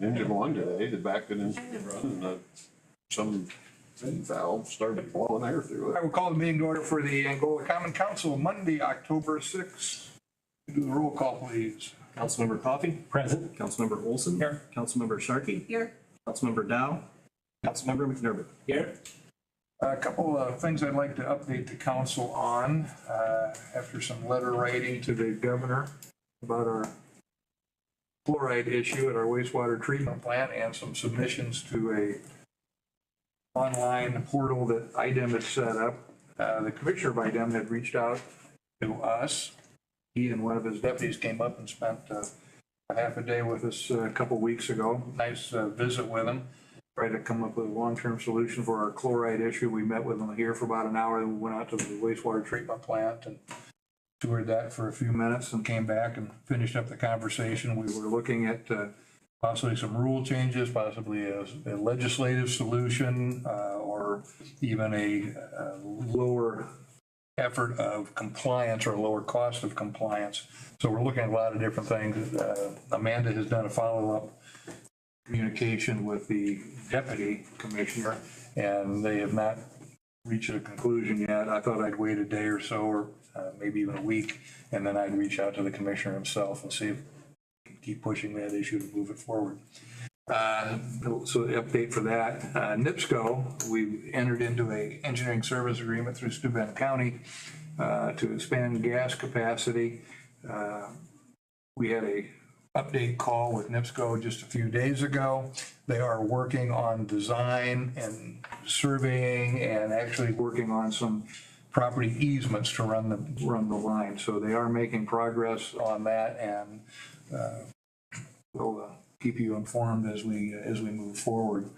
engine one today, the back of the engine running, some valve started blowing air through I it. will call the meeting to order for the Angola Common Council, Monday, October 6th. Do the roll call, please. Councilmember Coffey. Present. Councilmember Olson. Here. Councilmember Sharkey. Here. Councilmember Dow. Councilmember McNermott. Here. A couple of things I'd like to update the council on after some letter writing to the governor about our fluoride issue at our wastewater treatment plant and some submissions to a online portal that IDEM had set up. The commissioner of IDEM had reached out to us. He and one of his deputies came up and spent a half a day with us a couple weeks ago. Nice visit with him. Tried to come up with a long-term solution for our chloride issue. We met with them here for about an hour, then we went out to the wastewater treatment plant and toured that for a few minutes and came back and finished up the conversation. We were looking at possibly some rule changes, possibly a legislative solution, or even a lower effort of compliance or lower cost of compliance. So we're looking at a lot of different things. Amanda has done a follow-up communication with the deputy commissioner, and they have not reached a conclusion yet. I thought I'd wait a day or so, or maybe even a week, and then I'd reach out to the commissioner himself and see if we can keep pushing that issue to move it forward. So the update for that, NIPSCO, we entered into a engineering service agreement through Steuben County to expand gas capacity. We had a update call with NIPSCO just a few days ago. They are working on design and surveying and actually working on some property easements to run the line. So they are making progress on that, and we'll keep you informed as we move forward.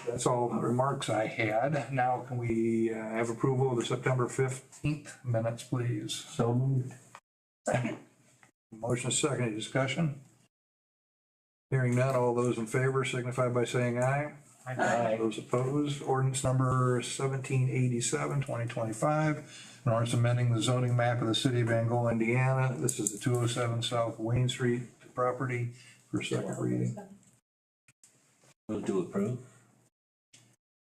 That's all the remarks I had. Now can we have approval of the September 15th minutes, please? So moved. Second. Motion is second. Any discussion? Hearing none, all those in favor signify by saying aye. Aye. Those opposed, ordinance number 1787, 2025, an ordinance amending the zoning map of the city of Angola, Indiana. This is the 207 South Wayne Street property for second reading. Move to approve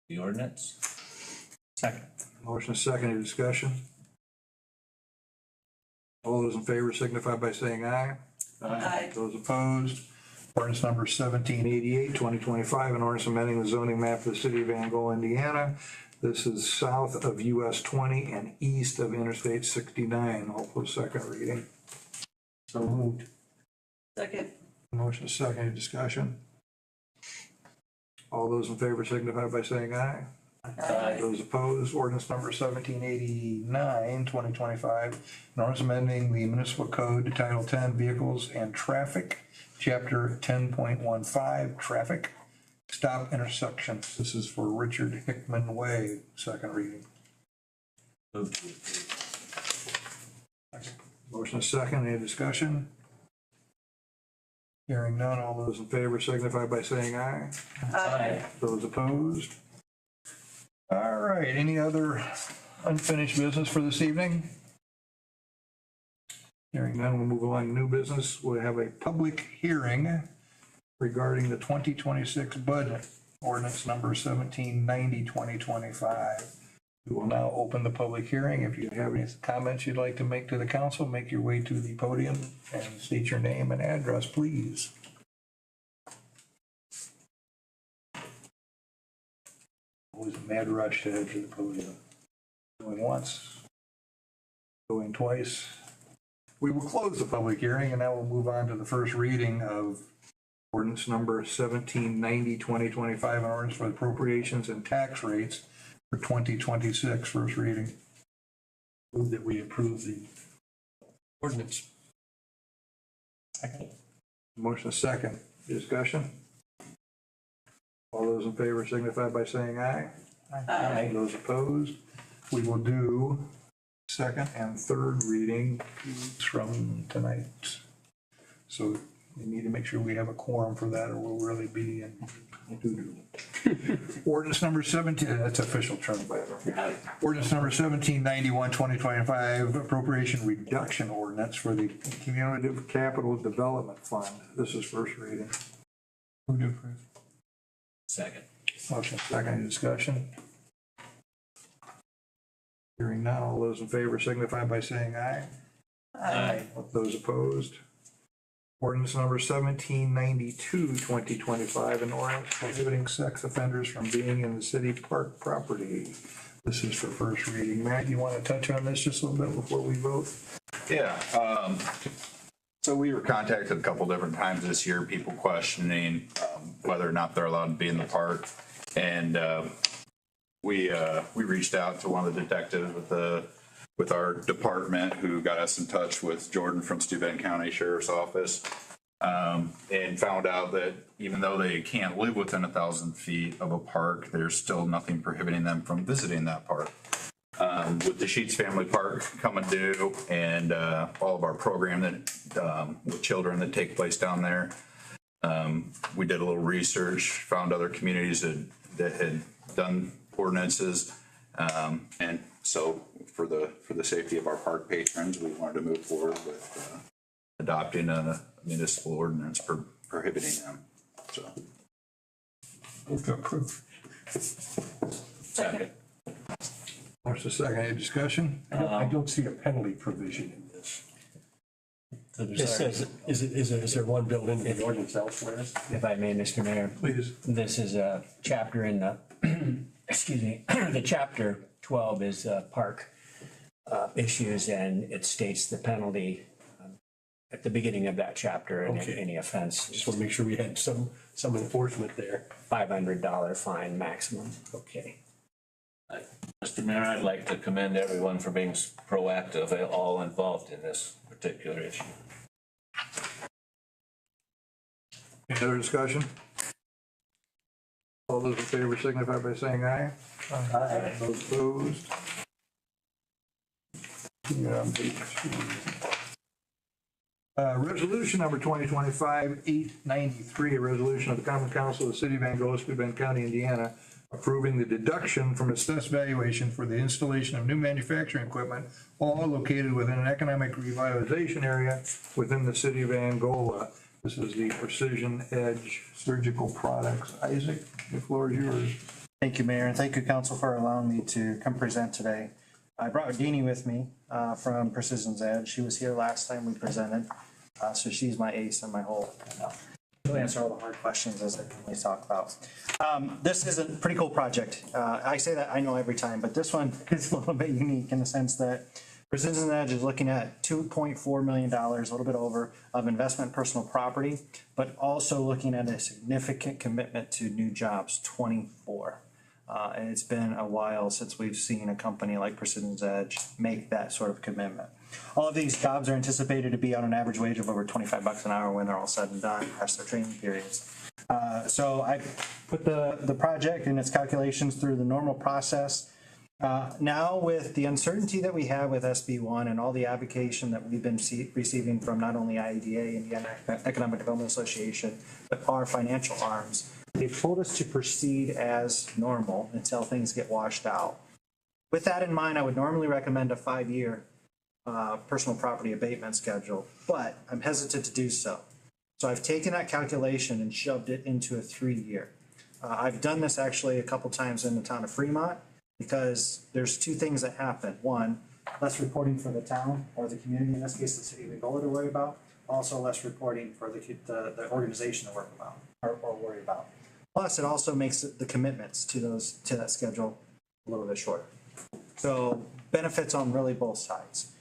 the ordinance. Second. Motion is second. Any discussion? All those in favor signify by saying aye. Aye. Those opposed, ordinance number 1788, 2025, an ordinance amending the zoning map of the city of Angola, Indiana. This is south of US 20 and east of Interstate 69. All for second reading. So moved. Second. Motion is second. Any discussion? All those in favor signify by saying aye. Aye. Those opposed, ordinance number 1789, 2025, an ordinance amending the municipal code, Title 10, Vehicles and Traffic, Chapter 10.15, Traffic, Stop Intersections. This is for Richard Hickman Way, second reading. Move to approve. Motion is second. Any discussion? Hearing none, all those in favor signify by saying aye. Aye. Those opposed? All right, any other unfinished business for this evening? Hearing none, we'll move along to new business. We'll have a public hearing regarding the 2026 budget, ordinance number 1790, 2025. We will now open the public hearing. If you have any comments you'd like to make to the council, make your way to the podium and state your name and address, please. Always a mad rush to head to the podium. Going once, going twice. We will close the public hearing, and now we'll move on to the first reading of ordinance number 1790, 2025, an ordinance for appropriations and tax rates for 2026, first reading. Move that we approve the Ordinance. Second. motion second. Discussion? All those in favor signify by saying aye. Aye. Those opposed? We will do second and third reading from tonight. So we need to make sure we have a quorum for that, or we'll really be in doo-doo. Ordinance number 17, that's official term, by the way. Ordinance number 1791, 2025, appropriation reduction ordinance for the Community Capital Development Fund. This is first reading. Move to approve. Second. Motion second, any discussion? Hearing none, all those in favor signify by saying aye. Those opposed? Ordinance number 1792, 2025, an ordinance prohibiting sex offenders from being in the city park property. This is for first reading. Matt, you want to touch on this just a little bit before we vote? Yeah, so we were contacted a couple different times this year, people questioning whether or not they're allowed to be in the park. And we reached out to one of the detectives with our department who got us in touch with Jordan from Steuben County Sheriff's Office, and found out that even though they can't live within 1,000 feet of a park, there's still nothing prohibiting them from visiting that park. With the Sheets Family Park coming due and all of our program that with children that take place down there, we did a little research, found other communities that had done ordinances, and so for the safety of our park patrons, we wanted to move forward with adopting a municipal ordinance prohibiting them. So, Move to approve. Second. Motion second, any discussion? I don't see a penalty provision in this. It says, is there one built into the ordinance elsewhere? If I may, Mr. Mayor, Please. this is a chapter in the, excuse me, the chapter 12 is park issues, and it states the penalty at the beginning of that chapter, and Okay. any offense, Just want to make sure we had some enforcement there. $500 fine maximum. Okay. Mr. Mayor, I'd like to commend everyone for being proactive, all involved in this particular issue. Any other discussion? All those in favor signify by saying aye. Aye. Those opposed? Yeah, on page 2. Resolution number 2025-893, a resolution of the Common Council of the City of Angola, Steuben County, Indiana, approving the deduction from assessed valuation for the installation of new manufacturing equipment, all located within an economic revitalization area within the city of Angola. This is the Precision Edge Surgical Products. Isaac, the floor is yours. Thank you, Mayor, and thank you, Council, for allowing me to come present today. I brought Deanie with me from Precision's Edge. She was here last time we presented, so she's my ace in my hole. She'll answer all the hard questions as I can talk about. This is a pretty cool project. I say that I know every time, but this one is a little bit unique in the sense that Precision's Edge is looking at $2.4 million, a little bit over, of investment personal property, but also looking at a significant commitment to new jobs, 24. And it's been a while since we've seen a company like Precision's Edge make that sort of commitment. All of these jobs are anticipated to be on an average wage of over $25 an hour when they're all said and done, past their training periods. So I put the project and its calculations through the normal process. Now with the uncertainty that we have with SB1 and all the advocacy that we've been receiving from not only IEDA, Indiana Economic Development Association, but our financial arms, they've told us to proceed as normal until things get washed out. With that in mind, I would normally recommend a 5-year personal property abatement schedule, but I'm hesitant to do so. So I've taken that calculation and shoved it into a 3-year. I've done this actually a couple times in the town of Fremont because there's two things that happen. One, less reporting for the town or the community, in this case the city of Angola, to worry about. Also less reporting for the organization to work about or worry about. Plus, it also makes the commitments to that schedule a little bit shorter. So benefits on really both sides.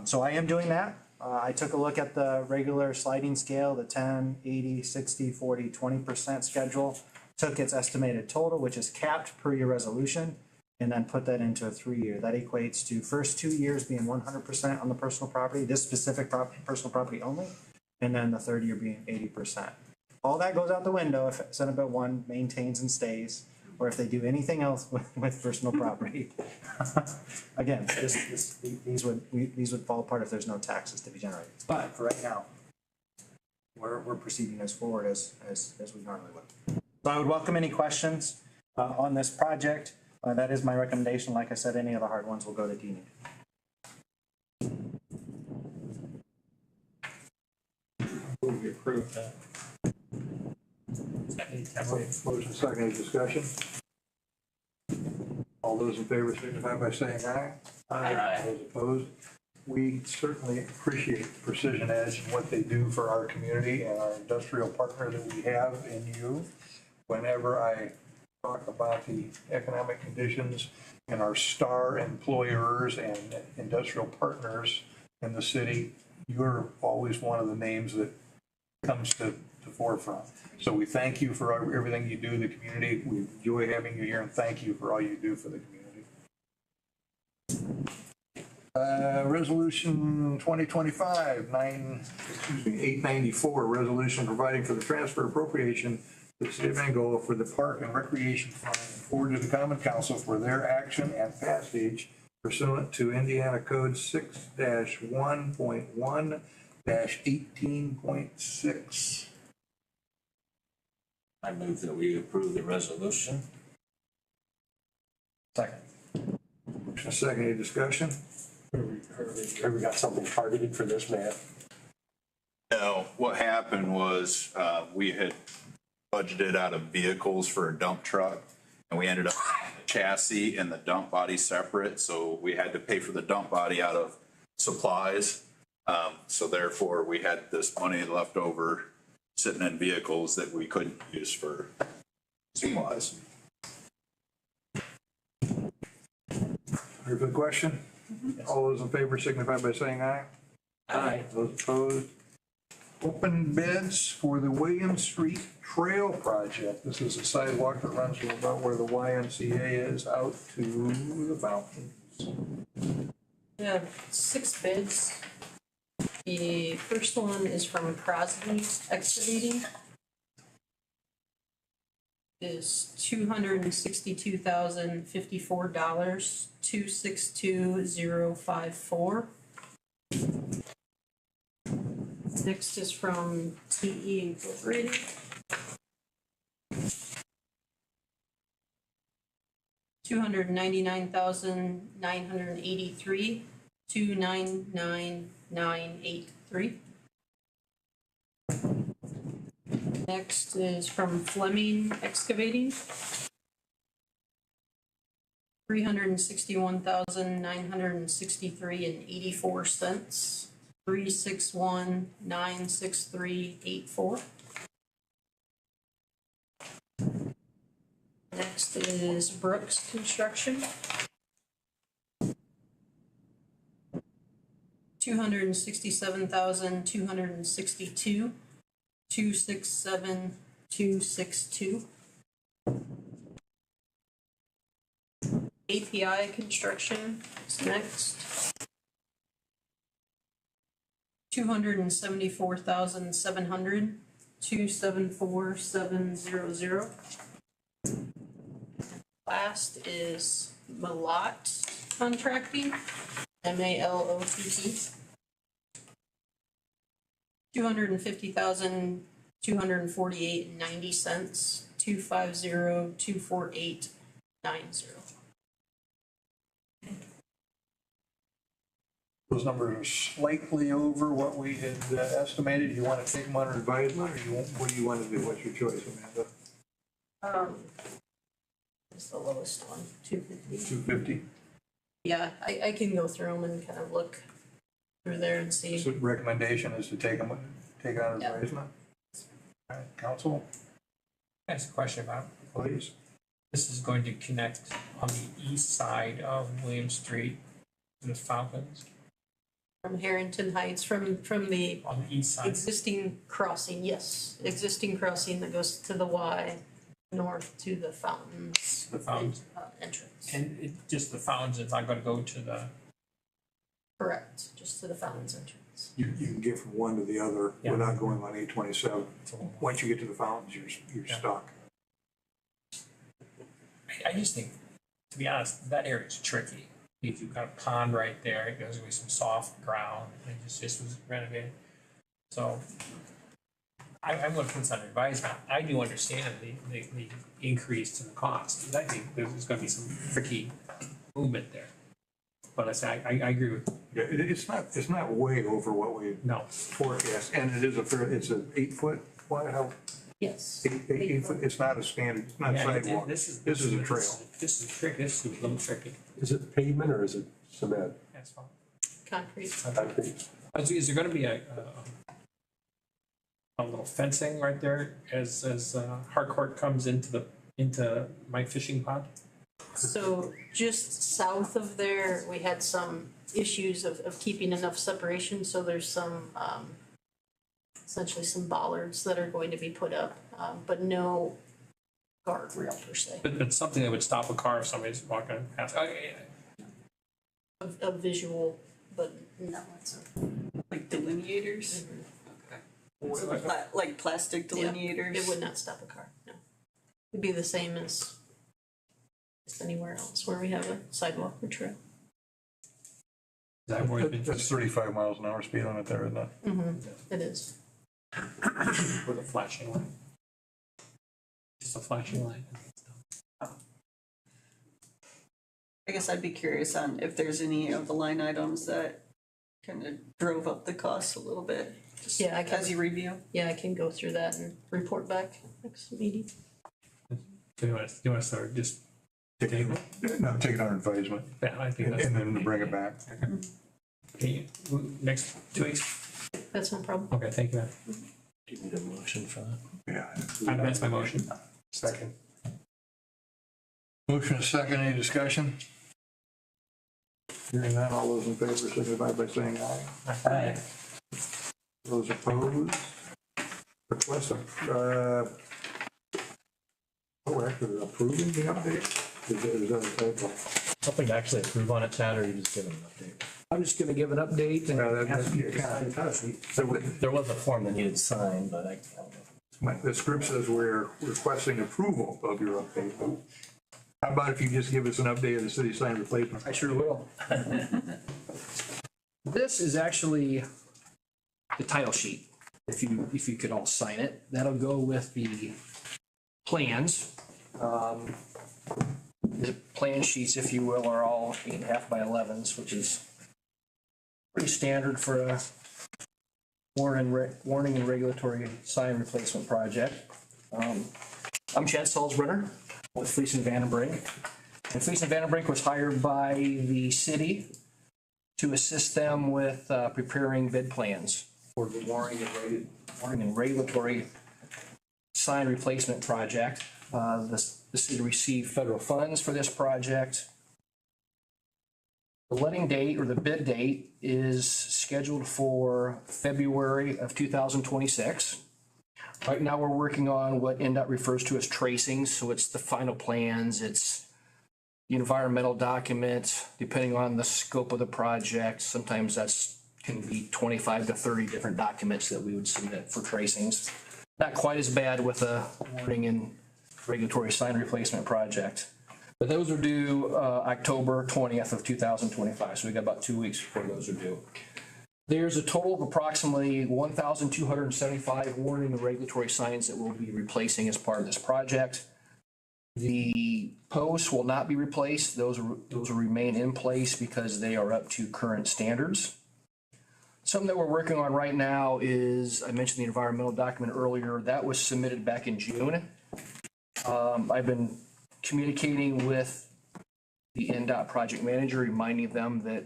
So I am doing that. I took a look at the regular sliding scale, the 10, 80, 60, 40, 20% schedule, took its estimated total, which is capped per year resolution, and then put that into a 3-year. That equates to first 2 years being 100% on the personal property, this specific personal property only, and then the third year being 80%. All that goes out the window if Senate Bill 1 maintains and stays, or if they do anything else with personal property. Again, these would fall apart if there's no taxes to be generated. But for right now, we're proceeding as forward as we normally would. So I would welcome any questions on this project. That is my recommendation. Like I said, any of the hard ones will go to Deanie. Move to approve that. Motion second, any discussion? All those in favor signify by saying aye. Aye. Those opposed? We certainly appreciate Precision Edge and what they do for our community and our industrial partner that we have in you. Whenever I talk about the economic conditions and our star employers and industrial partners in the city, you're always one of the names that comes to the forefront. So we thank you for everything you do in the community. We enjoy having you here and thank you for all you do for the community. Resolution 894, resolution providing for the transfer appropriation to the city of Angola for the Park and Recreation Fund forward to the Common Council for their action and passage pursuant to Indiana Code 6-1.1-18.6. I move that we approve the resolution. Second. Motion second, any discussion? Have we got something targeted for this, Matt? No, what happened was, we had budgeted out of vehicles for a dump truck, and we ended up the chassis and the dump body separate, so we had to pay for the dump body out of supplies. So therefore, we had this money left over sitting in vehicles that we couldn't use for supplies. Very good question. All those in favor signify by saying aye. Aye. Those opposed? Open bids for the William Street Trail Project. This is a sidewalk that runs from about where the YMCA is out to the fountains. We have 6 bids. The first one is from Crosby Excavating. Is $262,054, 262054. Next is from TE Incorporated. $299,983, 299983. Next is from Fleming Excavating. $361,963.84, 361,963.84. Next is Brooks Construction. $267,262, 267,262. API Construction is next. $274,700, 274,700. Last is Malott Contracting, MALOTT. $250,248.90, 250,248.90. Those numbers are slightly over what we had estimated. You want to take them under advisement, or what do you want to do? What's your choice, Amanda? It's the lowest one, 250. 250? Yeah, I can go through them and kind of look through there and see. So recommendation is to take it under Yeah. advisement? All right, council, Ask a question about, please. this is going to connect on the east side of William Street to the fountains, From Harrington Heights, from the on the east side. existing crossing, yes, existing crossing that goes to the Y, north to the fountains. The fountains. Entrance. And just the fountains, it's not gonna go to the, Correct, just to the fountains entrance. You can get from one to the other Yeah. without going on 827. to the- Once you get to the fountains, you're Yeah. stuck. I just think, to be honest, that area is tricky. If you've got a pond right there, it goes with some soft ground, and it just was renovated. So I'm gonna put this under advisement. I do understand the increase in the cost, because I think there's gonna be some tricky movement there. But I say, I agree with, Yeah, it's not way over what we no, forecast, and it is it's an 8 foot wide, how, Yes. 8 foot, it's not a standard, it's not Yeah, sidewalk. This is a trail. This is tricky, this is a little tricky. Is it pavement or is it cement? That's fine. Concrete. Concrete. Is there gonna be a little fencing right there as Harcourt comes into my fishing pond? So just south of there, we had some issues of keeping enough separation, so there's some, essentially some bollards that are going to be put up, but no guardrail per se, But something that would stop a car if somebody's walking past. Oh, yeah. of visual, but no, it's Like delineators? What- So what- like plastic delineators? it would not stop a car, no. It'd be the same as anywhere else where we have a sidewalk or trail. Is that where it's been That's 35 miles an hour speed limit there, isn't it? It is. with a flashing light? Just a flashing light. I guess I'd be curious on if there's any of the line items that kind of drove up the cost a little bit. Just Yeah, I can- as you review. Yeah, I can go through that and report back next meeting. Do you want to start just table? No, take it under advisement Yeah, I think and that's. then bring it back. Okay, next 2 weeks? That's no problem. Okay, thank you, man. Do you need a motion for that? Yeah. That's my motion. Second. Motion is second, any discussion? Hearing none, all those in favor signify by saying aye. Aye. Those opposed? Request actually approving the update? Is that a typo? Something to actually approve on it, Chad, or you just give an update? I'm just gonna give an update and There was a form that needed signed, but I don't know. The script says we're requesting approval of your update. How about if you just give us an update of the city sign replacement? I sure will. This is actually the title sheet. If you could all sign it, that'll go with the plans. The plan sheets, if you will, are all 8.5 by 11s, which is pretty standard for a warning and regulatory sign replacement project. I'm Chad Salzbrenner with Fleece and Vandenbrink. And Fleece and Vandenbrink was hired by the city to assist them with preparing bid plans for the warning and regulatory sign replacement project. The city received federal funds for this project. The letting date or the bid date is scheduled for February of 2026. Right now, we're working on what NDOT refers to as tracings, so it's the final plans, it's the environmental document, depending on the scope of the project. Sometimes that's can be 25 to 30 different documents that we would submit for tracings. Not quite as bad with a warning and regulatory sign replacement project. But those are due October 20th of 2025, so we got about 2 weeks before those are due. There's a total of approximately 1,275 warning and regulatory signs that we'll be replacing as part of this project. The posts will not be replaced. Those will remain in place because they are up to current standards. Something that we're working on right now is, I mentioned the environmental document earlier, that was submitted back in June. I've been communicating with the NDOT project manager, reminding them that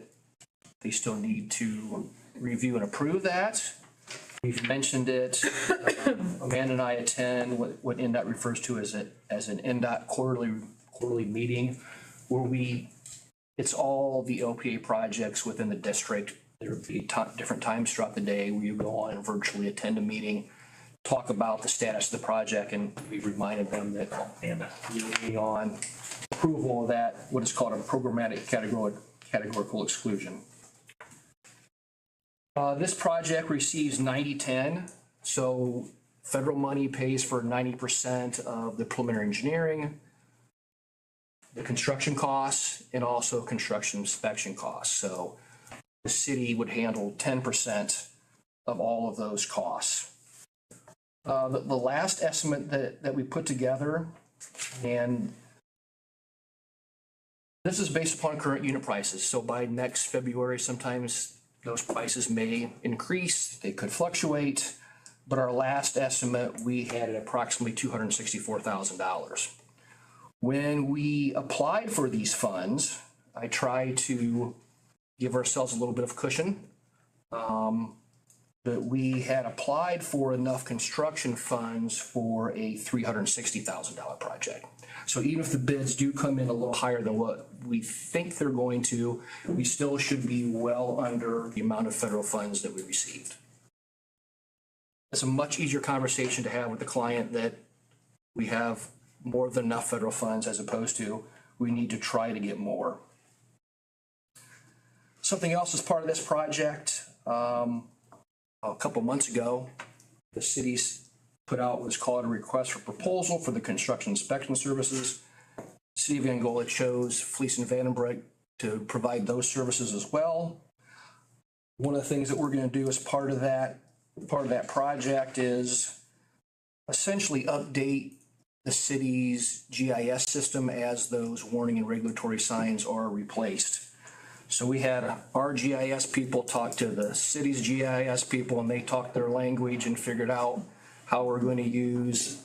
they still need to review and approve that. We've mentioned it. Amanda and I attend what NDOT refers to as an NDOT quarterly meeting where it's all the OPA projects within the district. There will be different times throughout the day where you go on and virtually attend a meeting, talk about the status of the project, and we reminded them that you're on approval of that, what is called a programmatic categorical exclusion. This project receives 90-10, so federal money pays for 90% of the preliminary engineering, the construction costs, and also construction inspection costs. So the city would handle 10% of all of those costs. The last estimate that we put together, and this is based upon current unit prices. So by next February, sometimes those prices may increase, they could fluctuate. but our last estimate, we had at approximately $264,000. When we applied for these funds, I tried to give ourselves a little bit of cushion. But we had applied for enough construction funds for a $360,000 project. So even if the bids do come in a little higher than what we think they're going to, we still should be well under the amount of federal funds that we received. It's a much easier conversation to have with the client that we have more than enough federal funds as opposed to we need to try to get more. Something else as part of this project, a couple months ago, the city's put out what's called a request for proposal for the construction inspection services. The City of Angola chose Fleece and Vandenbroek to provide those services as well. One of the things that we're going to do as part of that project is essentially update the city's GIS system as those warning and regulatory signs are replaced. So we had our GIS people talk to the city's GIS people, and they talked their language and figured out how we're going to use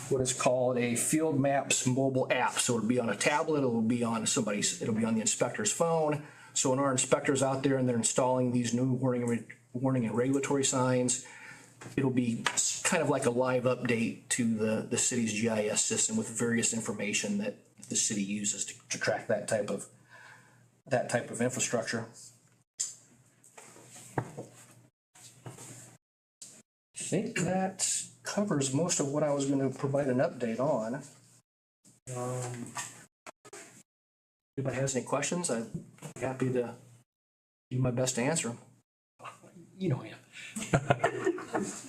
what is called a Field Maps mobile app. So it'll be on a tablet, it'll be on the inspector's phone. So when our inspector's out there and they're installing these new warning and regulatory signs, it'll be kind of like a live update to the city's GIS system with various information that the city uses to track that type of infrastructure. I think that covers most of what I was going to provide an update on. If anybody has any questions, I'm happy to do my best to answer them. You know him.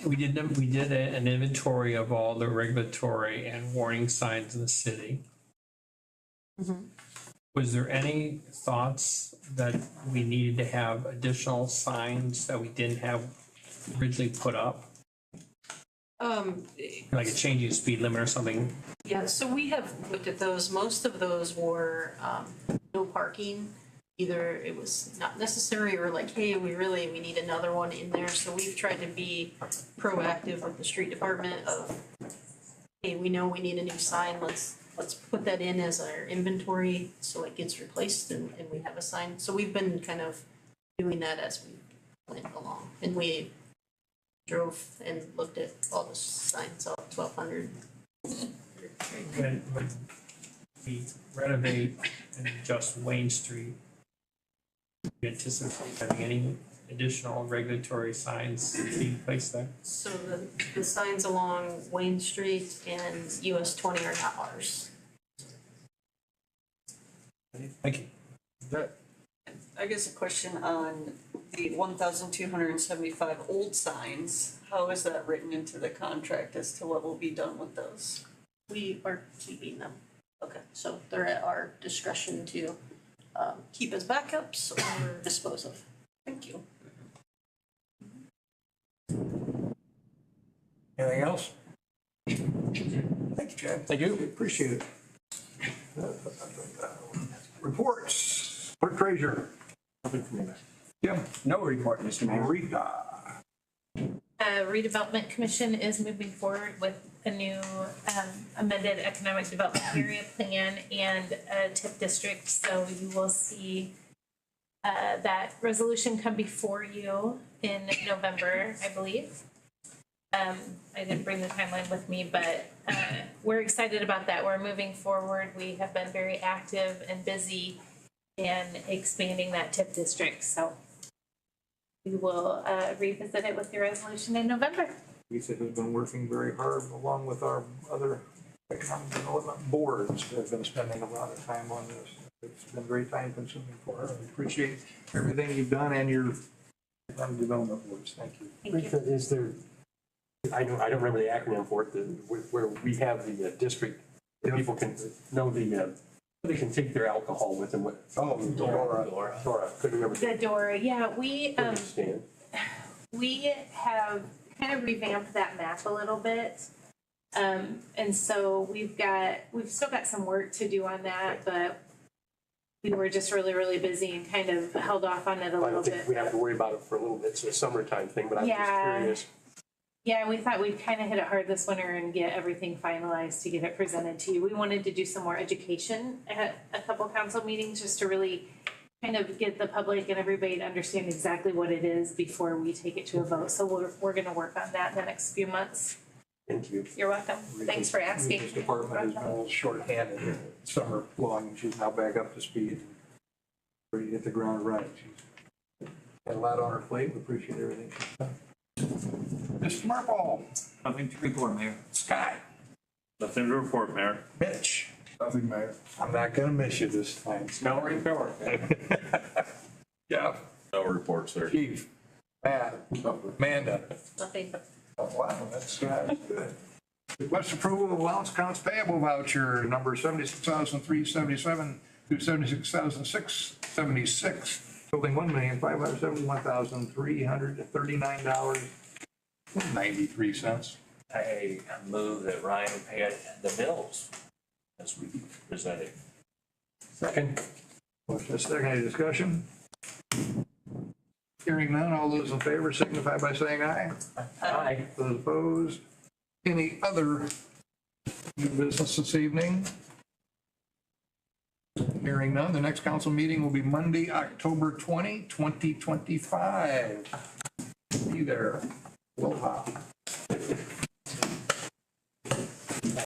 We did an inventory of all the regulatory and warning signs in the city. Mm-hmm. Was there any thoughts that we needed to have additional signs that we didn't have originally put up? Like a changing speed limit or something? Yeah, so we have looked at those. Most of those were no parking. Either it was not necessary or like, hey, we need another one in there. So we've tried to be proactive with the street department of, hey, we know we need a new sign. Let's put that in as our inventory so it gets replaced and we have a sign. So we've been kind of doing that as we went along. And we drove and looked at all the signs, all 1,200. When we renovate and adjust Wayne Street, do you anticipate having any additional regulatory signs being placed there? So the signs along Wayne Street and US 20 are not ours. Thank you. I guess a question on the 1,275 old signs. How is that written into the contract as to what will be done with those? We are keeping them. Okay. So they're at our discretion to keep as backups or dispose of. Thank you. Anything else? Thank you, Chad. Thank you. Appreciate it. Reports, clerk treasurer. Jim? No report, Mr. Mayor. Rita? Redevelopment Commission is moving forward with a new amended economic development area plan and a TIP district. So you will see that resolution come before you in November, I believe. I didn't bring the timeline with me, but we're excited about that. We're moving forward. We have been very active and busy in expanding that TIP district. So we will revisit it with your resolution in November. Lisa has been working very hard along with our other economic development boards that have been spending a lot of time on this. It's been very time consuming for her. We appreciate everything you've done and your economic development boards. Thank you. Rita, is there, I don't remember the acronym for it, where we have the district where people can know they can take their alcohol with them. Dora. Couldn't remember. The Dora, yeah, Understand. we have kind of revamped that map a little bit. And so we've still got some work to do on that, but we were just really, really busy and kind of held off on it a little bit. I don't think we have to worry about it for a little bit. It's a summertime thing, but I'm just curious. Yeah, we thought we'd kind of hit it hard this winter and get everything finalized to get it presented to you. We wanted to do some more education at a couple council meetings just to really kind of get the public and everybody to understand exactly what it is before we take it to a vote. So we're gonna work on that in the next few months. Thank you. You're welcome. Thanks for asking. This department has been a little shorthanded here summer long, and she's now back up to speed. Ready to hit the ground running. She's got a lot on her plate. We appreciate everything she's done. Mr. Marple. Nothing to report, Mayor. Scott. Nothing to report, Mayor. Mitch. Nothing, Mayor. I'm not gonna miss you this time. No report. Jeff. No reports there. Chief. Matt. Amanda. Nothing. Oh, wow, that's good. Request approval of allowance accounts payable voucher number 76,377 through 76,676, totaling $1,571,339.93. I move that Ryan pay the bills as we presented. Second. Motion is second, any discussion? Hearing none, all those in favor signify by saying aye. Aye. Those opposed? Any other new business this evening? Hearing none, the next council meeting will be Monday, October 20, 2025. Be there. Aloha.